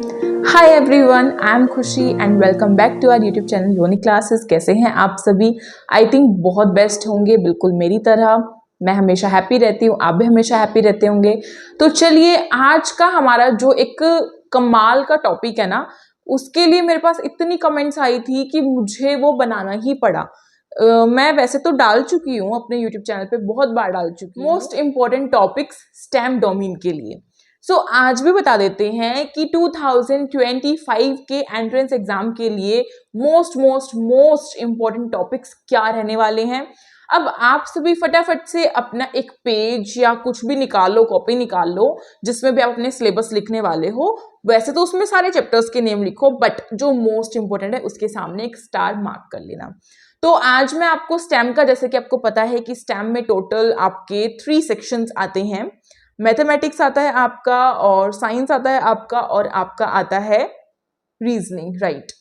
Hi everyone, I am Khushi and welcome back to our YouTube channel Yoni classes. कैसे हैं आप सभी? आई थिंक बहुत बेस्ट होंगे, बिल्कुल मेरी तरह। मैं हमेशा हैप्पी रहती हूँ, आप भी हमेशा हैप्पी रहते होंगे। तो चलिए, आज का हमारा जो एक कमाल का टॉपिक है ना, उसके लिए मेरे पास इतनी कमेंट्स आई थी कि मुझे वो बनाना ही पड़ा। मैं वैसे तो डाल चुकी हूँ अपने यूट्यूब चैनल पे, बहुत बार डाल चुकी हूँ most important topics stem domain के लिए। आज भी बता देते हैं कि 2025 के एंट्रेंस एग्जाम के लिए most most most important topics क्या रहने वाले हैं। अब आप सभी फटाफट से अपना एक पेज या कुछ भी निकाल लो, कॉपी निकाल लो, जिसमें भी आप अपने सिलेबस लिखने वाले हो। वैसे तो उसमें सारे चैप्टर्स के नेम लिखो, बट जो मोस्ट इंपॉर्टेंट है उसके सामने एक स्टार मार्क कर लेना। तो आज मैं आपको स्टेम का, जैसे कि आपको पता है कि स्टेम में टोटल आपके 3 सेक्शंस आते हैं। मैथमेटिक्स आता है आपका, और साइंस आता है आपका, और आपका आता है रीजनिंग, राइट।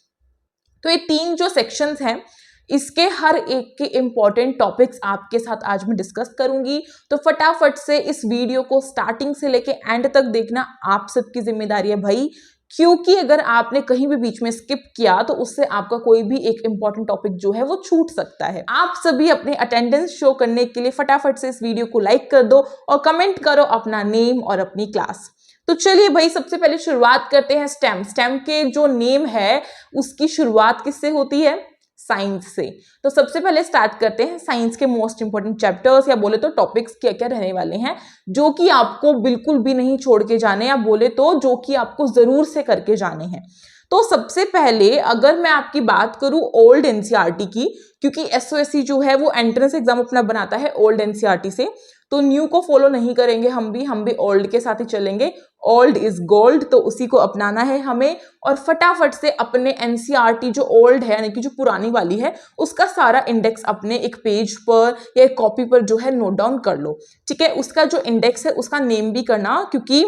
तो ये 3 जो सेक्शंस हैं, इसके हर एक के इंपॉर्टेंट टॉपिक्स आपके साथ आज मैं डिस्कस करूंगी। तो फटाफट से इस वीडियो को स्टार्टिंग से लेके एंड तक देखना आप सबकी जिम्मेदारी है भाई, क्योंकि अगर आपने कहीं भी बीच में स्किप किया तो उससे आपका कोई भी एक इंपॉर्टेंट टॉपिक जो है वो छूट सकता है। आप सभी अपने अटेंडेंस शो करने के लिए फटाफट से इस वीडियो को लाइक कर दो और कमेंट करो अपना नेम और अपनी क्लास। तो चलिए भाई, सबसे पहले शुरुआत करते हैं स्टेम। स्टेम के जो नेम है उसकी शुरुआत किससे होती है? साइंस से। तो सबसे पहले स्टार्ट करते हैं साइंस के मोस्ट इंपोर्टेंट चैप्टर्स, या बोले तो टॉपिक्स क्या क्या रहने वाले हैं जो कि आपको बिल्कुल भी नहीं छोड़ के जाने, या बोले तो जो कि आपको जरूर से करके जाने हैं। तो सबसे पहले अगर मैं आपकी बात करूं ओल्ड एनसीईआरटी की, क्योंकि एसओएससी जो है वो एंट्रेंस एग्जाम अपना बनाता है ओल्ड एनसीईआरटी से, तो न्यू को फॉलो नहीं करेंगे हम भी ओल्ड के साथ ही चलेंगे। ओल्ड इज गोल्ड, तो उसी को अपनाना है हमें। और फटाफट से अपने एनसीईआरटी जो ओल्ड है, यानी कि जो पुरानी वाली है, उसका सारा इंडेक्स अपने एक पेज पर या एक कॉपी पर जो है नोट डाउन कर लो। ठीक है, उसका जो इंडेक्स है उसका नेम भी करना, क्योंकि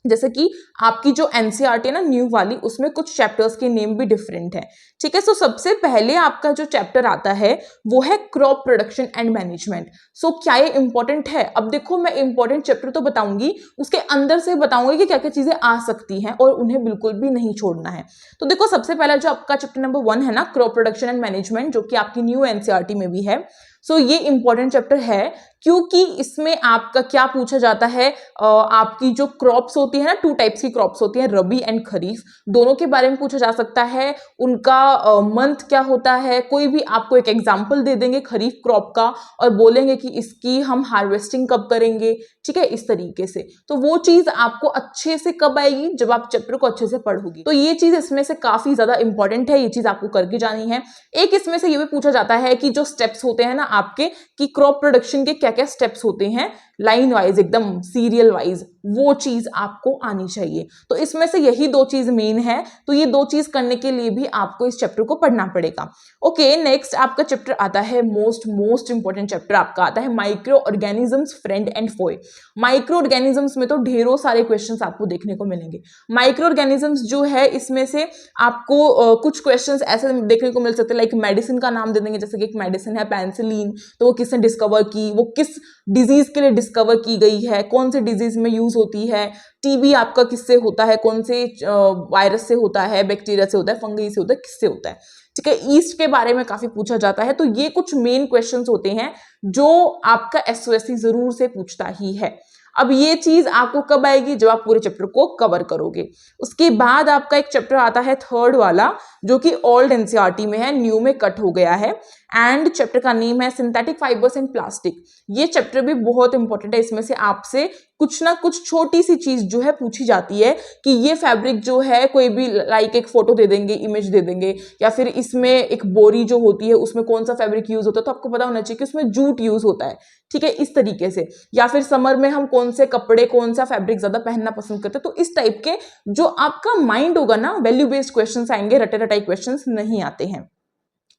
जैसे कि आपकी जो एनसीईआरटी है ना न्यू वाली, उसमें कुछ चैप्टर्स के नेम भी डिफरेंट है। ठीक है, सो सबसे पहले आपका जो चैप्टर आता है वो है क्रॉप प्रोडक्शन एंड मैनेजमेंट। क्या ये इंपॉर्टेंट है? अब देखो, मैं इंपॉर्टेंट चैप्टर तो बताऊंगी, उसके अंदर से बताऊंगी कि क्या क्या चीजें आ सकती हैं और उन्हें बिल्कुल भी नहीं छोड़ना है। तो देखो, सबसे पहला जो आपका चैप्टर नंबर 1 है ना, क्रॉप प्रोडक्शन एंड मैनेजमेंट, जो कि आपकी न्यू एनसीईआरटी में भी है। ये इंपॉर्टेंट चैप्टर है, क्योंकि इसमें आपका क्या पूछा जाता है, आपकी जो क्रॉप्स होती है ना, 2 टाइप्स की क्रॉप्स होती है, रबी एंड खरीफ, दोनों के बारे में पूछा जा सकता है। उनका मंथ क्या होता है, कोई भी आपको एक एग्जांपल दे देंगे खरीफ क्रॉप का और बोलेंगे कि इसकी हम हार्वेस्टिंग कब करेंगे। ठीक है, इस तरीके से। तो वो चीज आपको अच्छे से कब आएगी? जब आप चैप्टर को अच्छे से पढ़ोगी। तो ये चीज इसमें से काफी ज्यादा इंपॉर्टेंट है, ये चीज आपको करके जानी है। एक इसमें से ये भी पूछा जाता है कि जो स्टेप्स होते हैं ना आपके, कि क्रॉप प्रोडक्शन के क्या क्या स्टेप्स होते हैं, लाइन वाइज, एकदम सीरियल वाइज, वो चीज आपको आनी चाहिए। तो इसमें से यही 2 चीज मेन है। तो ये 2 चीज करने के लिए भी आपको इस चैप्टर को पढ़ना पड़ेगा। ओके, नेक्स्ट आपका चैप्टर आता है मोस्ट इंपॉर्टेंट चैप्टर आपका आता है micro organisms friend and foe. Micro organisms में तो ढेरों सारे क्वेश्चंस आपको देखने को मिलेंगे। माइक्रो ऑर्गेनिजम्स जो है, इसमें से आपको कुछ क्वेश्चंस ऐसे देखने को मिल सकते हैं, लाइक मेडिसिन का नाम दे देंगे, जैसे कि एक मेडिसिन है पेनिसिलिन, तो वो किसने डिस्कवर की, वो किस डिजीज के लिए डिस्कवर की गई है, कौन से डिजीज में यूज होती है। टीबी आपका किससे होता है, कौन से वायरस से होता है, बैक्टीरिया से होता है, फंगी से होता है, किससे होता है। ठीक है, ईस्ट के बारे में काफी पूछा जाता है। तो ये कुछ मेन क्वेश्चंस होते हैं जो आपका एसओएससी जरूर से पूछता ही है। अब ये चीज आपको कब आएगी? जब आप पूरे चैप्टर को कवर करोगे। उसके बाद आपका एक चैप्टर आता है थर्ड वाला, जो कि ओल्ड एनसीईआरटी में है, न्यू में कट हो गया है, एंड चैप्टर का नेम है सिंथेटिक फाइबर्स एंड प्लास्टिक। ये चैप्टर भी बहुत इंपॉर्टेंट है। इसमें से आपसे कुछ ना कुछ छोटी सी चीज जो है पूछी जाती है कि ये फैब्रिक जो है, कोई भी लाइक एक फोटो दे देंगे, इमेज दे देंगे, या फिर इसमें एक बोरी जो होती है उसमें कौन सा फैब्रिक यूज होता है, तो आपको पता होना चाहिए कि उसमें जूट यूज होता है। ठीक है, इस तरीके से। या फिर समर में हम कौन से कपड़े, कौन सा फैब्रिक ज्यादा पहनना पसंद करते हैं। तो इस टाइप के जो आपका माइंड होगा ना, वैल्यू बेस्ड क्वेश्चंस आएंगे, रटे रटाई क्वेश्चंस नहीं आते हैं।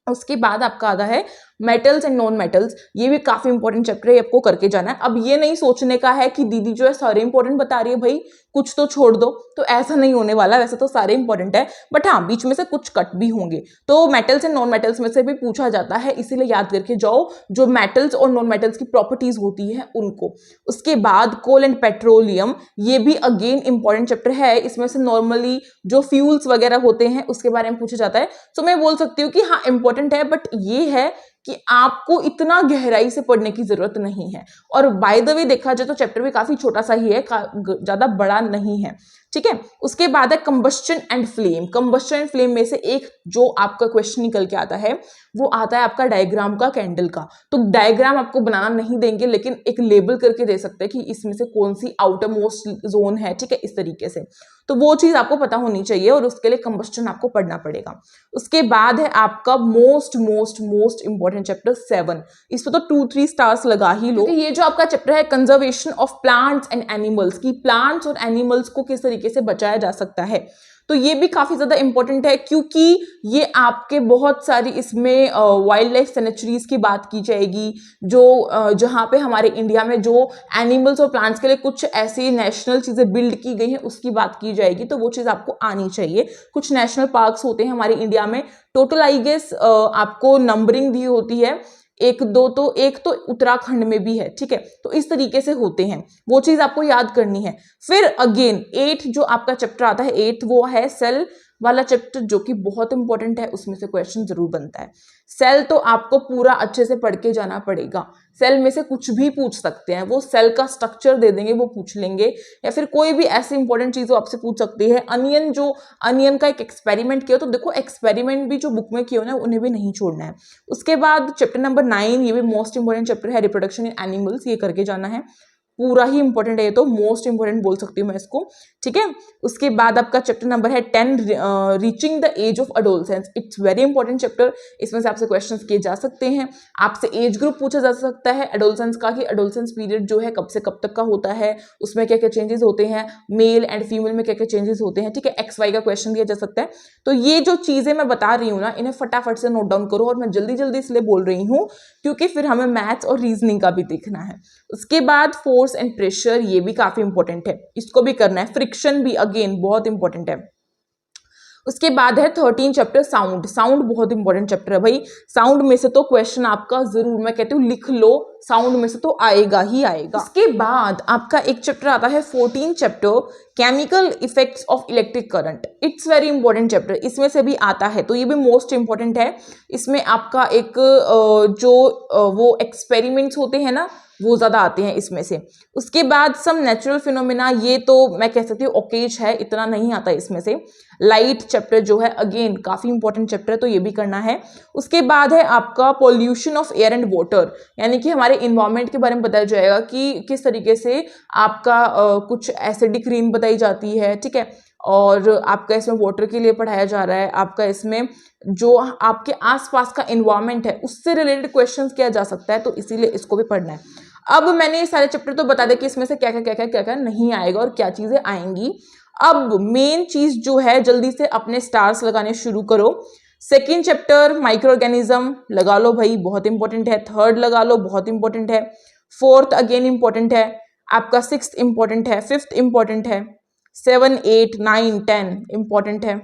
उसके बाद आपका आता है मेटल्स एंड नॉन मेटल्स, ये भी काफी इंपॉर्टेंट चैप्टर है, आपको करके जाना है। अब ये नहीं सोचने का है कि दीदी जो है सारे इंपॉर्टेंट बता रही है, भाई कुछ तो छोड़ दो, तो ऐसा नहीं होने वाला। वैसे तो सारे इंपॉर्टेंट है, बट हाँ बीच में से कुछ कट भी होंगे। तो मेटल्स एंड नॉन मेटल्स में से भी पूछा जाता है, इसीलिए याद करके जाओ जो मेटल्स और नॉन मेटल्स की प्रॉपर्टीज होती है उनको। उसके बाद कोल एंड पेट्रोलियम, ये भी अगेन इंपॉर्टेंट चैप्टर है। इसमें से नॉर्मली जो फ्यूल्स वगैरह होते हैं उसके बारे में पूछा जाता है। तो मैं बोल सकती हूँ कि हाँ इंपॉर्टेंट है, बट ये है कि आपको इतना गहराई से पढ़ने की जरूरत नहीं है। और बाय द वे देखा जाए तो चैप्टर भी काफी छोटा सा ही है, ज्यादा बड़ा नहीं है, ठीक है। उसके बाद है combustion and flame. Combustion and flame में से एक जो आपका क्वेश्चन निकल के आता है वो आता है आपका डायग्राम का, कैंडल का। तो डायग्राम आपको बनाना नहीं देंगे, लेकिन एक लेबल करके दे सकते हैं कि इसमें से कौन सी आउटर मोस्ट जोन है, ठीक है, इस तरीके से। तो वो चीज आपको पता होनी चाहिए और उसके लिए कंबस्शन आपको पढ़ना पड़ेगा। उसके बाद है आपका most most most important chapter 7। इस पर तो 2-3 स्टार्स लगा ही लो। ये जो आपका चैप्टर है conservation of plants and animals की, प्लांट्स और एनिमल्स को किस तरीके से बचाया जा सकता है, तो ये भी काफी ज्यादा इंपॉर्टेंट है, क्योंकि ये आपके बहुत सारी इसमें वाइल्ड लाइफ सेंचुरीज की बात की जाएगी, जो जहाँ पे हमारे इंडिया में जो एनिमल्स और प्लांट्स के लिए कुछ ऐसी नेशनल चीजें बिल्ड की गई हैं उसकी बात की जाएगी। तो वो चीज आपको आनी चाहिए। कुछ नेशनल पार्क्स होते हैं हमारे इंडिया में, टोटल आई गेस आपको नंबरिंग दी होती है, एक तो उत्तराखंड में भी है, ठीक है। तो इस तरीके से होते हैं, वो चीज आपको याद करनी है। फिर अगेन 8 जो आपका चैप्टर आता है, 8 वो है सेल वाला चैप्टर, जो कि बहुत इंपॉर्टेंट है, उसमें से क्वेश्चन जरूर बनता है। सेल तो आपको पूरा अच्छे से पढ़ के जाना पड़ेगा। सेल में से कुछ भी पूछ सकते हैं, वो सेल का स्ट्रक्चर दे देंगे, वो पूछ लेंगे, या फिर कोई भी ऐसी इंपॉर्टेंट चीज वो आपसे पूछ सकती है। अनियन का एक एक्सपेरिमेंट किया, तो देखो एक्सपेरिमेंट भी जो बुक में किए ना उन्हें भी नहीं छोड़ना है। उसके बाद चैप्टर नंबर 9, ये भी मोस्ट इंपॉर्टेंट चैप्टर है, रिप्रोडक्शन इन एनिमल्स, ये करके जाना है, पूरा ही इंपॉर्टेंट है, ये तो मोस्ट इंपॉर्टेंट बोल सकती हूँ मैं इसको, ठीक है। उसके बाद आपका चैप्टर नंबर है 10, reaching the age of adolescence. It's very important chapter, इसमें से आपसे क्वेश्चंस किए जा सकते हैं। आपसे एज ग्रुप पूछा जा सकता है अडोलसेंस का, कि अडोलसेंस पीरियड जो है कब से कब तक का होता है, उसमें क्या क्या चेंजेस होते हैं, मेल एंड फीमेल में क्या क्या चेंजेस होते हैं, ठीक है। XY का क्वेश्चन दिया जा सकता है। तो ये जो चीजें मैं बता रही हूँ ना, इन्हें फटाफट से नोट डाउन करो, और मैं जल्दी जल्दी इसलिए बोल रही हूँ क्योंकि फिर हमें मैथ्स और रीजनिंग का भी देखना है। उसके बाद फोर्स एंड प्रेशर, ये भी काफी इंपॉर्टेंट है, इसको भी करना है। फ्रिक्शन भी अगेन बहुत इंपॉर्टेंट है। उसके बाद है 13 चैप्टर साउंड। साउंड बहुत इंपॉर्टेंट चैप्टर है भाई, साउंड में से तो क्वेश्चन आपका जरूर, मैं कहती हूँ लिख लो, साउंड में से तो आएगा ही आएगा। उसके बाद आपका एक चैप्टर आता है 14 chapter, chemical effects of electric current. It's very important chapter, इसमें से भी आता है, तो ये भी मोस्ट इंपॉर्टेंट है। इसमें आपका एक वो एक्सपेरिमेंट्स होते हैं ना, वो ज्यादा आते हैं इसमें से। उसके बाद सम नेचुरल फिनोमिना, ये तो मैं कह सकती हूँ ओकेज है, इतना नहीं आता इसमें से। लाइट चैप्टर जो है अगेन काफी इंपॉर्टेंट चैप्टर है, तो ये भी करना है। उसके बाद है आपका pollution of air and water, यानी कि हमारे इन्वायरमेंट के बारे में बताया जाएगा कि किस तरीके से आपका कुछ एसिडिक रेन बताई जाती है, ठीक है। और आपका इसमें वाटर के लिए पढ़ाया जा रहा है, आपका इसमें जो आपके आसपास का इन्वायरमेंट है उससे रिलेटेड क्वेश्चंस किया जा सकता है, तो इसीलिए इसको भी पढ़ना है। अब मैंने ये सारे चैप्टर तो बता दें कि इसमें से क्या क्या नहीं आएगा और क्या चीजें आएंगी। अब मेन चीज जो है, जल्दी से अपने स्टार्स लगाने शुरू करो। सेकेंड चैप्टर माइक्रो ऑर्गेनिज्म लगा लो भाई, बहुत इंपॉर्टेंट है। थर्ड लगा लो, बहुत इंपॉर्टेंट है। फोर्थ अगेन इंपॉर्टेंट है आपका। सिक्स्थ इंपॉर्टेंट है, फिफ्थ इंपॉर्टेंट है, 7, 8, 9, 10 इंपॉर्टेंट है।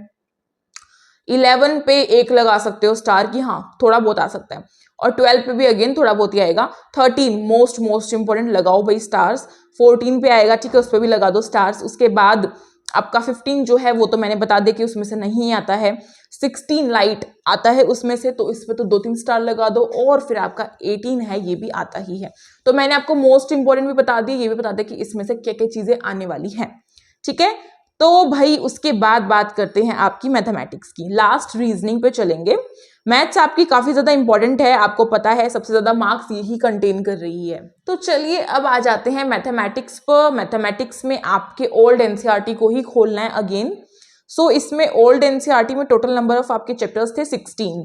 11 पे एक लगा सकते हो स्टार की, हाँ थोड़ा बहुत आ सकता है। और 12 पे भी अगेन थोड़ा बहुत ही आएगा। 13 मोस्ट इंपॉर्टेंट, लगाओ भाई स्टार्स। 14 पे आएगा, ठीक है, उस पर भी लगा दो स्टार्स। उसके बाद आपका 15 जो है वो तो मैंने बता दिया कि उसमें से नहीं आता है। 16 लाइट आता है उसमें से, तो इस पे तो 2-3 स्टार लगा दो। और फिर आपका 18 है, ये भी आता ही है। तो मैंने आपको मोस्ट इंपॉर्टेंट भी बता दी, ये भी बता दिया कि इसमें से क्या क्या चीजें आने वाली हैं, ठीक है। तो भाई उसके बाद बात करते हैं आपकी मैथमेटिक्स की, लास्ट रीजनिंग पे चलेंगे। मैथ्स आपकी काफी ज्यादा इंपॉर्टेंट है, आपको पता है सबसे ज्यादा मार्क्स यही कंटेन कर रही है। तो चलिए अब आ जाते हैं मैथमेटिक्स पर। मैथमेटिक्स में आपके ओल्ड एनसीईआरटी को ही खोलना है अगेन। सो इसमें ओल्ड एनसीईआरटी में टोटल नंबर ऑफ आपके चैप्टर्स थे 16।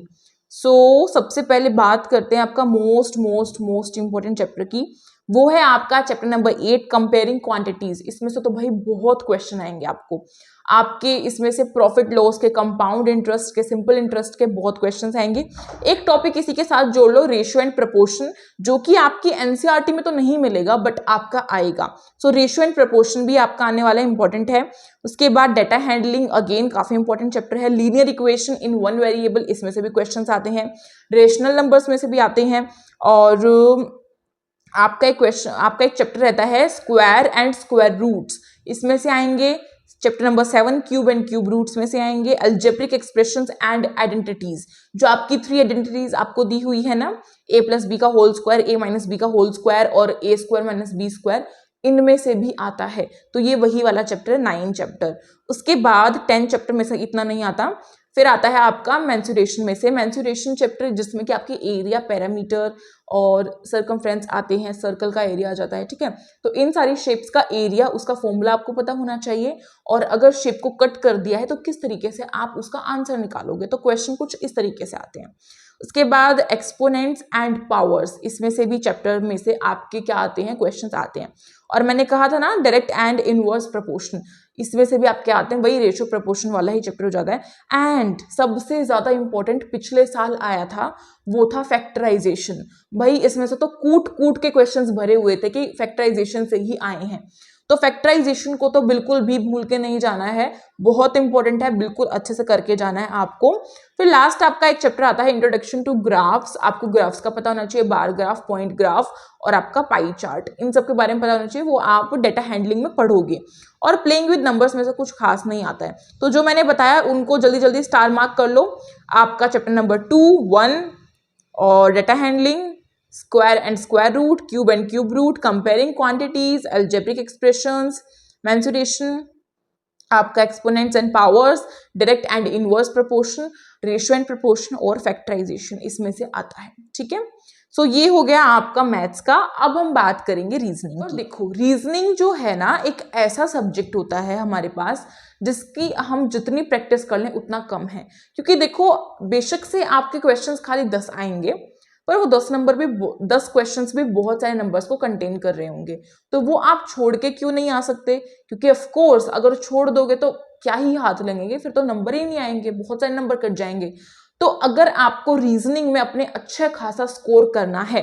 सो सबसे पहले बात करते हैं आपका मोस्ट इंपॉर्टेंट चैप्टर की, वो है आपका चैप्टर नंबर 8 कंपेयरिंग क्वांटिटीज। इसमें से तो भाई बहुत क्वेश्चन आएंगे आपको। आपके इसमें से प्रॉफिट लॉस के, कंपाउंड इंटरेस्ट के, सिंपल इंटरेस्ट के बहुत क्वेश्चंस आएंगे। एक टॉपिक इसी के साथ जोड़ लो, रेशियो एंड प्रपोर्शन, जो कि आपकी एनसीईआरटी में तो नहीं मिलेगा बट आपका आएगा। सो रेशियो एंड प्रपोर्शन भी आपका आने वाला इंपॉर्टेंट है। उसके बाद डेटा हैंडलिंग, अगेन काफी इंपॉर्टेंट चैप्टर है। Linear equation in one variable, इसमें से भी क्वेश्चंस आते हैं। रेशनल नंबर्स में से भी आते हैं। और आपका एक चैप्टर रहता है स्क्वायर एंड स्क्वायर रूट्स, इसमें से आएंगे। Chapter number 7 cube and cube roots में से आएंगे। अलजेब्रिक एक्सप्रेशंस एंड आइडेंटिटीज, जो आपकी 3 आइडेंटिटीज आपको दी हुई है ना, a प्लस बी का whole square, a minus B का होल स्क्वायर और a square minus B square, इनमें से भी आता है। तो ये वही वाला चैप्टर है, 9 चैप्टर। उसके बाद 10 चैप्टर में से इतना नहीं आता। फिर आता है आपका मेंसुरेशन में से, मेंसुरेशन चैप्टर जिसमें कि आपके एरिया, पैरामीटर और सरकमफ्रेंस आते हैं, सर्कल का एरिया आ जाता है, ठीक है। तो इन सारी शेप्स का एरिया, उसका फॉर्मूला आपको पता होना चाहिए, और अगर शेप को कट कर दिया है तो किस तरीके से आप उसका आंसर निकालोगे। तो क्वेश्चन कुछ इस तरीके से आते हैं। उसके बाद एक्सपोनेंट्स एंड पावर्स, इसमें से भी चैप्टर में से आपके क्या आते हैं, क्वेश्चंस आते हैं। और मैंने कहा था ना डायरेक्ट एंड इनवर्स प्रोपोर्शन, इसमें से भी आपके आते हैं, वही रेशियो प्रोपोर्शन वाला ही चैप्टर हो जाता है। एंड सबसे ज्यादा इंपॉर्टेंट पिछले साल आया था, वो था फैक्टराइजेशन। भाई इसमें से तो कूट कूट के क्वेश्चंस भरे हुए थे कि फैक्टराइजेशन से ही आए हैं। तो फैक्टराइजेशन को तो बिल्कुल भी भूल के नहीं जाना है, बहुत इंपॉर्टेंट है, बिल्कुल अच्छे से करके जाना है आपको। फिर लास्ट आपका एक चैप्टर आता है इंट्रोडक्शन टू ग्राफ्स, आपको ग्राफ्स का पता होना चाहिए, बार ग्राफ, पॉइंट ग्राफ और आपका पाई चार्ट, इन सब के बारे में पता होना चाहिए, वो आप डेटा हैंडलिंग में पढ़ोगे। और प्लेइंग विद नंबर्स में से कुछ खास नहीं आता है, तो जो मैंने बताया उनको जल्दी जल्दी स्टार मार्क कर लो। आपका चैप्टर नंबर 2, 1 और data handling, square and square root, cube and cube root, comparing quantities, algebraic expressions, mensuration, आपका exponents and powers, direct and inverse proportion, ratio and proportion और फैक्टराइजेशन इसमें से आता है, ठीक है। सो ये हो गया आपका मैथ्स का। अब हम बात करेंगे रीजनिंग की। देखो रीजनिंग जो है ना, एक ऐसा सब्जेक्ट होता है हमारे पास जिसकी हम जितनी प्रैक्टिस कर लें उतना कम है। क्योंकि देखो बेशक से आपके क्वेश्चंस खाली 10 आएंगे, पर वो 10 क्वेश्चंस भी बहुत सारे नंबर्स को कंटेन कर रहे होंगे। तो वो आप छोड़ के क्यों नहीं आ सकते, क्योंकि ऑफ कोर्स अगर छोड़ दोगे तो क्या ही हाथ लगेंगे, फिर तो नंबर ही नहीं आएंगे, बहुत सारे नंबर कट जाएंगे। तो अगर आपको रीजनिंग में अपने अच्छा खासा स्कोर करना है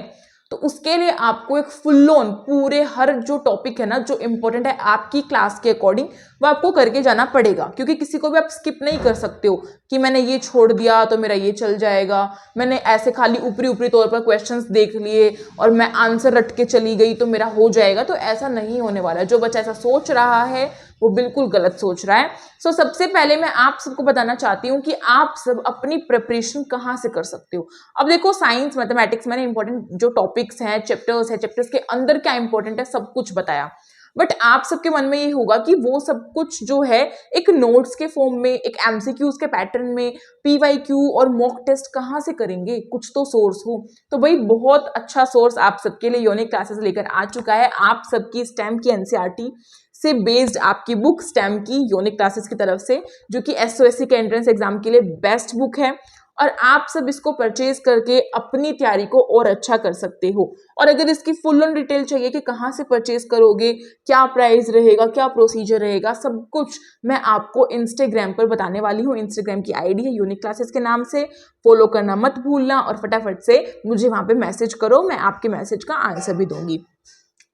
तो उसके लिए आपको एक फुल ऑन पूरे हर जो टॉपिक है ना, जो इंपॉर्टेंट है आपकी क्लास के अकॉर्डिंग, वो आपको करके जाना पड़ेगा। क्योंकि किसी को भी आप स्किप नहीं कर सकते हो कि मैंने ये छोड़ दिया तो मेरा ये चल जाएगा, मैंने ऐसे खाली ऊपरी ऊपरी तौर पर क्वेश्चंस देख लिए और मैं आंसर रट के चली गई तो मेरा हो जाएगा। तो ऐसा नहीं होने वाला है। जो बच्चा ऐसा सोच रहा है वो बिल्कुल गलत सोच रहा है। सो सबसे पहले मैं आप सबको बताना चाहती हूँ कि आप सब अपनी प्रिपरेशन कहाँ से कर सकते हो। अब देखो साइंस, मैथमेटिक्स, मैंने इंपॉर्टेंट जो टॉपिक्स हैं, चैप्टर्स के अंदर क्या इंपॉर्टेंट है सब कुछ बताया। बट आप सबके मन में ये होगा कि वो सब कुछ जो है एक नोट्स के फॉर्म में, एक एमसीक्यूज के पैटर्न में, पीवाईक्यू और मॉक टेस्ट कहाँ से करेंगे, कुछ तो सोर्स हो। तो भाई बहुत अच्छा सोर्स आप सबके लिए यूनिक क्लासेस लेकर आ चुका है। आप सबकी स्टेम की एनसीईआरटी से बेस्ड आपकी बुक स्टेम की यूनिक क्लासेस की तरफ से, जो कि एसओएससी के एंट्रेंस एग्जाम के लिए बेस्ट बुक है। और आप सब इसको परचेज करके अपनी तैयारी को और अच्छा कर सकते हो। और अगर इसकी फुल ऑन डिटेल चाहिए कि कहाँ से परचेज करोगे, क्या प्राइस रहेगा, क्या प्रोसीजर रहेगा, सब कुछ मैं आपको इंस्टाग्राम पर बताने वाली हूँ। इंस्टाग्राम की आईडी है यूनिक क्लासेस के नाम से, फॉलो करना मत भूलना और फटाफट से मुझे वहां पे मैसेज करो, मैं आपके मैसेज का आंसर भी दूंगी।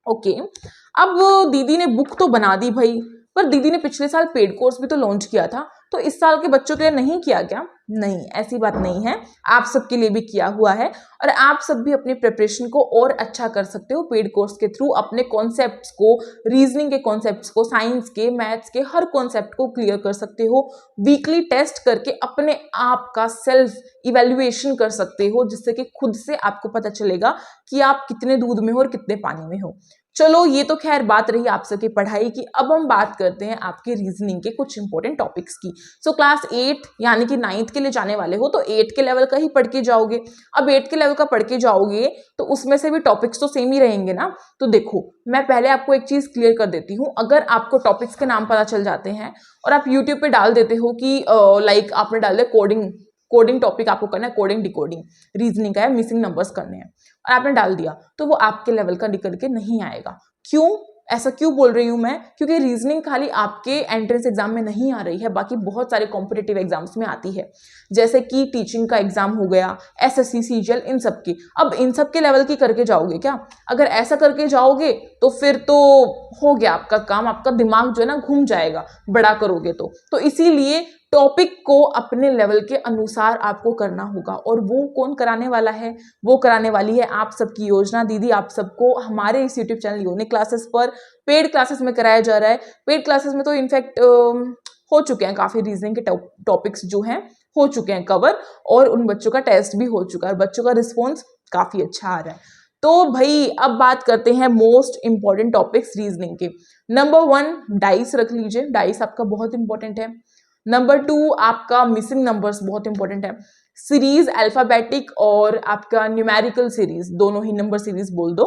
ओके, अब दीदी ने बुक तो बना दी भाई, पर दीदी ने पिछले साल पेड कोर्स भी तो लॉन्च किया था, तो इस साल के बच्चों के लिए नहीं किया क्या? नहीं, ऐसी बात नहीं है, आप सबके लिए भी किया हुआ है। और आप सब भी अपनी प्रिपरेशन को और अच्छा कर सकते हो पेड कोर्स के थ्रू। अपने कॉन्सेप्ट्स को, रीजनिंग के कॉन्सेप्ट्स को, साइंस के, मैथ्स के हर कॉन्सेप्ट को क्लियर कर सकते हो। वीकली टेस्ट करके अपने आप का सेल्फ इवेल्युएशन कर सकते हो, जिससे कि खुद से आपको पता चलेगा कि आप कितने दूध में हो और कितने पानी में हो। चलो ये तो खैर बात रही आप सबकी पढ़ाई की। अब हम बात करते हैं आपके रीजनिंग के कुछ इंपॉर्टेंट टॉपिक्स की। सो क्लास 8 यानी कि 9th के लिए जाने वाले हो तो 8 के लेवल का ही पढ़ के जाओगे। अब 8 के लेवल का पढ़ के जाओगे तो उसमें से भी टॉपिक्स तो सेम ही रहेंगे ना। तो देखो मैं पहले आपको एक चीज क्लियर कर देती हूँ। अगर आपको टॉपिक्स के नाम पता चल जाते हैं और आप यूट्यूब पे डाल देते हो कि लाइक आपने डाल दिया कोडिंग टॉपिक आपको करना है, कोडिंग डिकोडिंग रीजनिंग का है, मिसिंग नंबर्स करने हैं, और आपने डाल दिया, तो वो आपके लेवल का निकल के नहीं आएगा। क्यों? ऐसा क्यों बोल रही हूँ मैं, क्योंकि रीजनिंग खाली आपके एंट्रेंस एग्जाम में नहीं आ रही है, बाकी बहुत सारे कॉम्पिटिटिव एग्जाम्स में आती है, जैसे कि टीचिंग का एग्जाम हो गया, एसएससी सीजीएल, इन सब की। अब इन सब के लेवल की करके जाओगे क्या? अगर ऐसा करके जाओगे तो फिर तो हो गया आपका काम, आपका दिमाग जो है ना घूम जाएगा बड़ा करोगे तो इसीलिए टॉपिक को अपने लेवल के अनुसार आपको करना होगा। और वो कौन कराने वाला है? वो कराने वाली है आप सबकी योजना दीदी। आप सबको हमारे इस यूट्यूब चैनल योनिक क्लासेस पर पेड क्लासेस में कराया जा रहा है। पेड क्लासेस में तो इनफैक्ट हो चुके हैं काफी रीजनिंग के टॉपिक्स जो हैं हो चुके हैं कवर, और उन बच्चों का टेस्ट भी हो चुका है, बच्चों का रिस्पॉन्स काफी अच्छा आ रहा है। तो भाई अब बात करते हैं मोस्ट इंपॉर्टेंट टॉपिक्स रीजनिंग के। नंबर 1 डाइस रख लीजिए, डाइस आपका बहुत इंपॉर्टेंट है। नंबर 2 आपका मिसिंग नंबर्स बहुत इंपॉर्टेंट है। सीरीज अल्फाबेटिक और आपका न्यूमेरिकल सीरीज, दोनों ही नंबर सीरीज बोल दो,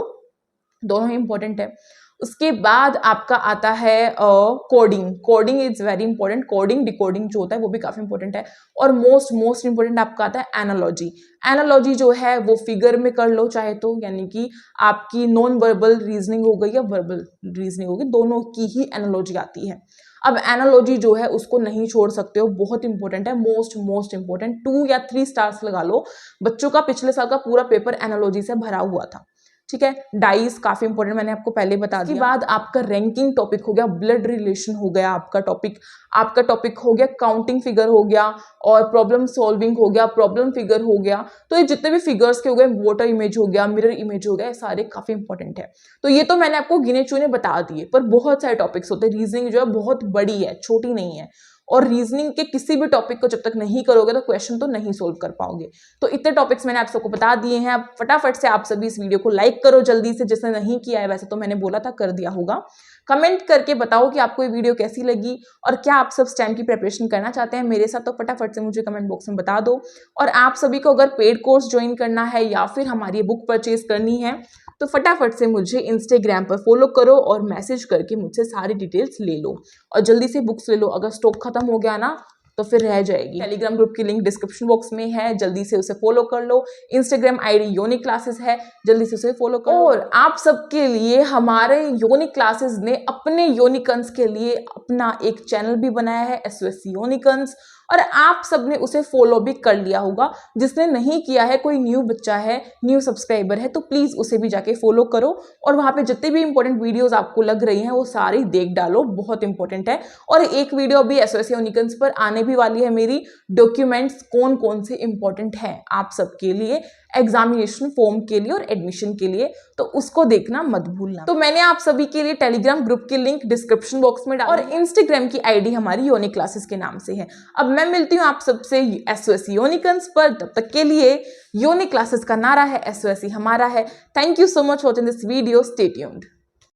दोनों ही इंपॉर्टेंट है। उसके बाद आपका आता है coding. Coding is very important, coding decoding जो होता है वो भी काफी इंपॉर्टेंट है। और मोस्ट इंपॉर्टेंट आपका आता है एनालॉजी। एनालॉजी जो है वो फिगर में कर लो चाहे तो, यानी कि आपकी नॉन वर्बल रीजनिंग हो गई या वर्बल रीजनिंग होगी, दोनों की ही एनालॉजी आती है। अब एनालॉजी जो है उसको नहीं छोड़ सकते हो, बहुत इंपॉर्टेंट है, मोस्ट इंपॉर्टेंट। 2 या 3 स्टार्स लगा लो। बच्चों का पिछले साल का पूरा पेपर एनालॉजी से भरा हुआ था, ठीक है। डाइस काफी इंपॉर्टेंट, मैंने आपको पहले बता दिया। उसके बाद आपका रैंकिंग टॉपिक हो गया, ब्लड रिलेशन हो गया आपका टॉपिक हो गया, काउंटिंग फिगर हो गया, और प्रॉब्लम सॉल्विंग हो गया, प्रॉब्लम फिगर हो गया। तो ये जितने भी फिगर्स के हो गए, वॉटर इमेज हो गया, मिरर इमेज हो गया, ये सारे काफी इंपॉर्टेंट है। तो ये तो मैंने आपको गिने चुने बता दिए, पर बहुत सारे टॉपिक्स होते हैं। रीजनिंग जो है बहुत बड़ी है, छोटी नहीं है। और रीजनिंग के किसी भी टॉपिक को जब तक नहीं करोगे तो क्वेश्चन तो नहीं सोल्व कर पाओगे। तो इतने टॉपिक्स मैंने आप सबको बता दिए हैं। अब फटाफट से आप सभी इस वीडियो को लाइक करो जल्दी से, जिसने नहीं किया है, वैसे तो मैंने बोला था कर दिया होगा। कमेंट करके बताओ कि आपको ये वीडियो कैसी लगी और क्या आप सब स्टैम्प की प्रिपरेशन करना चाहते हैं मेरे साथ, तो फटाफट से मुझे कमेंट बॉक्स में बता दो। और आप सभी को अगर पेड कोर्स ज्वाइन करना है या फिर हमारी बुक परचेज करनी है तो फटाफट से मुझे इंस्टाग्राम पर फॉलो करो और मैसेज करके मुझसे सारी डिटेल्स ले लो, और जल्दी से बुक्स ले लो। अगर स्टॉक खत्म हो गया ना तो फिर रह जाएगी। टेलीग्राम ग्रुप की लिंक डिस्क्रिप्शन बॉक्स में है, जल्दी से उसे फॉलो कर लो। इंस्टाग्राम आईडी योनिक क्लासेस है, जल्दी से उसे फॉलो करो। और आप सबके लिए हमारे योनिक क्लासेस ने अपने योनिकन्स के लिए अपना एक चैनल भी बनाया है, SOS योनिकन्स, और आप सबने उसे फॉलो भी कर लिया होगा। जिसने नहीं किया है, कोई न्यू बच्चा है, न्यू सब्सक्राइबर है, तो प्लीज उसे भी जाके फॉलो करो, और वहां पे जितने भी इंपॉर्टेंट वीडियोस आपको लग रही हैं वो सारी देख डालो, बहुत इंपॉर्टेंट है। और एक वीडियो अभी SOS योनिकन्स पर आने भी वाली है मेरी, डॉक्यूमेंट्स कौन कौन से इंपॉर्टेंट हैं आप सबके लिए, एग्जामिनेशन फॉर्म के लिए और एडमिशन के लिए, तो उसको देखना मत भूलना। तो मैंने आप सभी के लिए टेलीग्राम ग्रुप की लिंक डिस्क्रिप्शन बॉक्स में डाली, और इंस्टाग्राम की आईडी हमारी योनिक क्लासेस के नाम से है। अब मैं मिलती हूँ आप सबसे SOS योनिकन्स पर, तब तक के लिए योनिक क्लासेस का नारा है SOS ही हमारा है। Thank you so much for watching this video, stay tuned.